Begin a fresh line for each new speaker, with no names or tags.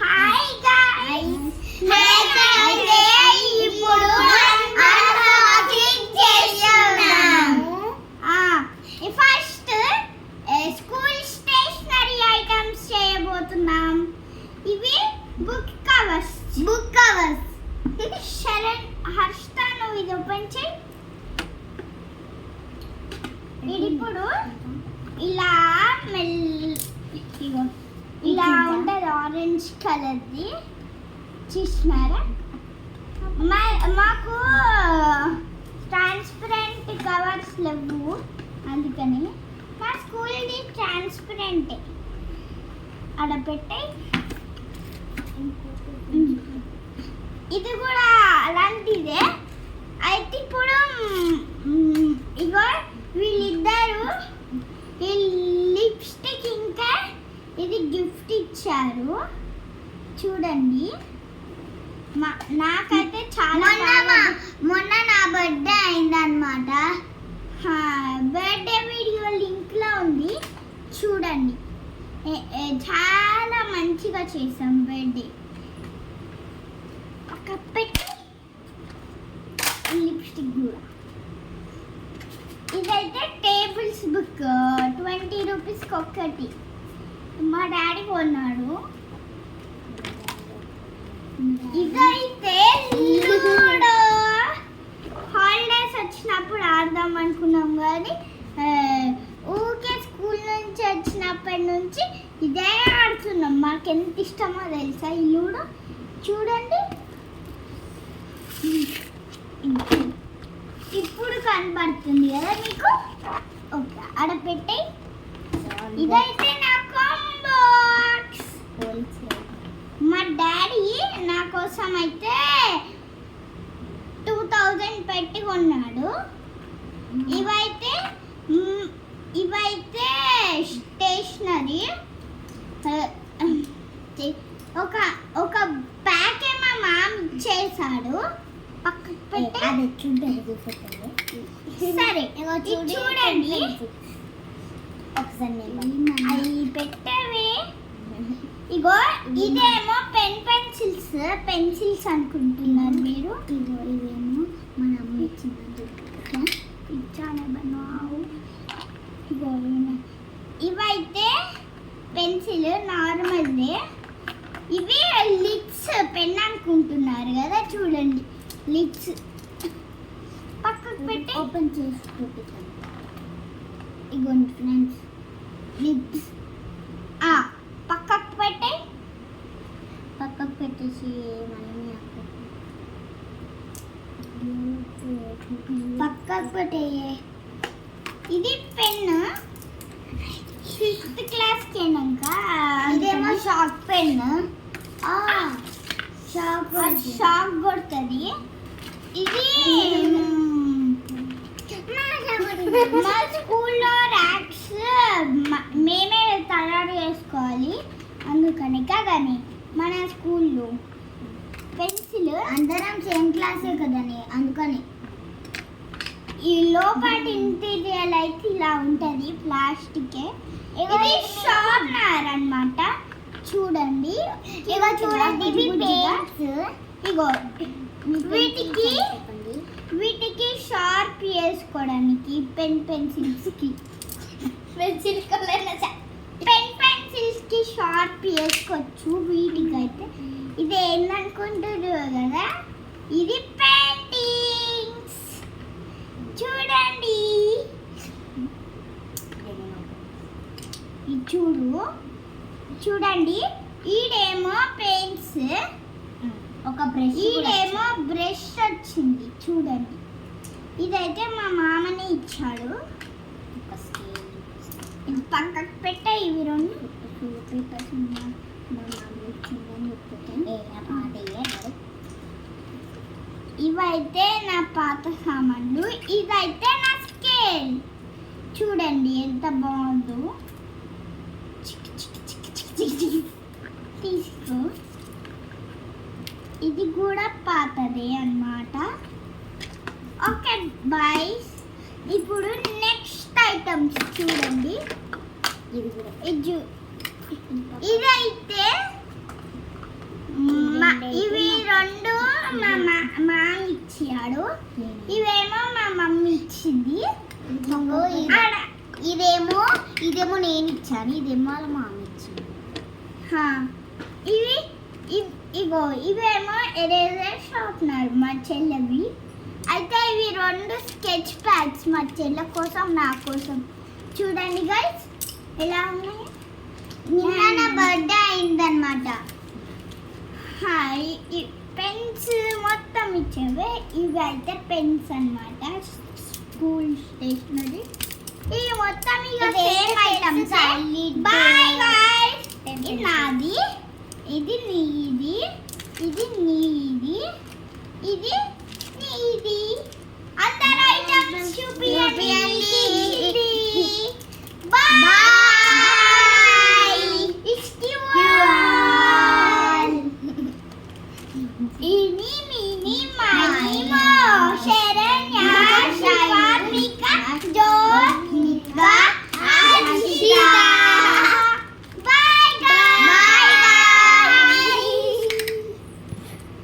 Hi guys, ఇప్పుడు unboxing చేస్తున్నాం. First school stationery items చేయబోతున్నాం. ఇవి బుక్ కవర్స్. శరణ్, హర్షిత నువ్వు ఇది ఓపెన్ చేయి. ఇది ఇప్పుడు ఇలా ఇలా ఉంటుంది, ఆరెంజ్ కలర్ది. చూసినారా? మాకు ట్రాన్స్పరెంట్ కవర్స్ లేవు, అందుకని మా స్కూల్ది ట్రాన్స్పరెంట్. అక్కడ పెట్టే ఇది కూడా అలాంటిదే. అయితే ఇప్పుడు ఇగో వీళ్ళిద్దరు ఈ లిప్స్టిక్ ఇంకా ఇది గిఫ్ట్ ఇచ్చారు. చూడండి, నాకైతే చాలా మొన్న నా బర్త్డే అయిందనమాట. బర్త్డే వీడియో లింక్లో ఉంది, చూడండి. చాలా మంచిగా చేసాం బర్త్డే. ఒక పెట్టి లిప్స్టిక్ కూడా. ఇదైతే టేబుల్స్ బుక్, 20 రూపీస్కి ఒక్కటి. మా డాడీ కొన్నాడు. ఇదైతే లూడో. హాలిడేస్ వచ్చినప్పుడు ఆడదాం అనుకున్నాం, కానీ ఊకే స్కూల్ నుంచి వచ్చినప్పటి నుంచి ఇదే ఆడుతున్నాం. మాకు ఎంత ఇష్టమో తెలుసా ఈ లూడో. చూడండి, ఇప్పుడు కనబడుతుంది కదా మీకు. ఓకే, ఆడ పెట్టే. ఇదైతే నా కాంబాక్స్. మా డాడీ నా కోసం అయితే 2000 పెట్టి కొన్నాడు. ఇవైతే స్టేషనరీ. ఒక ప్యాక్ మా మామ ఇచ్చేసాడు. పక్కకు పెట్టి సరే చూడండి. అవి పెట్టేవి. ఇగో ఇదేమో పెన్సిల్స్ అనుకుంటున్నారు మీరు. ఇవేమో మన అమ్మ ఇచ్చాను. ఇగో ఇవైతే పెన్సిల్ నార్మల్దే. ఇవి లిడ్స్ పెన్ అనుకుంటున్నారు కదా, చూడండి లిడ్స్. పక్కకు పెట్టి ఓపెన్ చేసి పెట్టాను. ఇగోండి ఫ్రెండ్స్, లిడ్స్. పక్కకు పెట్టేసి పక్కకు పెట్టేయే. ఇది పెన్. 5th క్లాస్కి అయినాక ఇదేమో షార్ప్ పెన్. షాక్ కొడుతుంది. ఇది మా స్కూల్లో ర్యాక్స్ మేమే తయారు చేసుకోవాలి, అందుకని. కానీ మన స్కూల్లో పెన్సిల్ అందరం సేమ్ క్లాసే కదని, అందుకని. ఈ లోపటి ఇంటీరియల్ అయితే ఇలా ఉంటుంది, ప్లాస్టిక్. ఇది షార్ప్నర్ అన్నమాట. చూడండి, ఇగో చూడండి, ఇవి పెన్స్. ఇగో వీటికి షార్ప్ వేసుకోవడానికి పెన్సిల్స్కి షార్ప్ వేసుకోవచ్చు. వీటికైతే ఇది ఏందనుకుంటారు కదా, ఇది పెయింటింగ్స్. చూడండి, చూడండి. ఈడేమో పెయింట్స్, ఒక బ్రష్. ఈడేమో బ్రష్ వచ్చింది, చూడండి. ఇదైతే మా మామని ఇచ్చాడు. ఇది పక్కకు పెట్టే. ఇవి 2 పేపర్స్ మా మామ ఇచ్చిందని చెప్తే. ఇవైతే నా పాత సామాన్లు. ఇదైతే నా స్కేల్. చూడండి ఎంత బాగుందో. తీసుకో. ఇది కూడా పాతదే అన్నమాట. ఓకే బాయ్స్, ఇప్పుడు నెక్స్ట్ ఐటమ్స్ చూడండి. ఇదైతే ఇవి రెండు మా ఇచ్చాడు, ఇవేమో మా మమ్మీ ఇచ్చింది.
ఇదేమో నేను ఇచ్చాను, ఇదేమో వాళ్ళ మామ ఇచ్చింది.
ఇవేమో ఎరేజర్ షార్ప్నర్ మా చెల్లెవి. అయితే ఇవి రెండు స్కెచ్ ప్యాడ్స్ మా చెల్లె కోసం, నా కోసం. చూడండి గైస్ ఎలా ఉన్నాయి.
నిన్న నా బర్త్డే అయిందనమాట.
పెన్స్ మొత్తం ఇచ్చేవే. ఇవి అయితే పెన్స్ అన్నమాట, స్కూల్ స్టేషనరీ. ఇవి మొత్తం ఇక సేమ్ ఐటమ్స్. Bye guys. ఇది నాది, ఇది నీది, ఇది నీది, ఇది నీది. అందరు ఐటమ్స్ చూపియండి. బాయ్.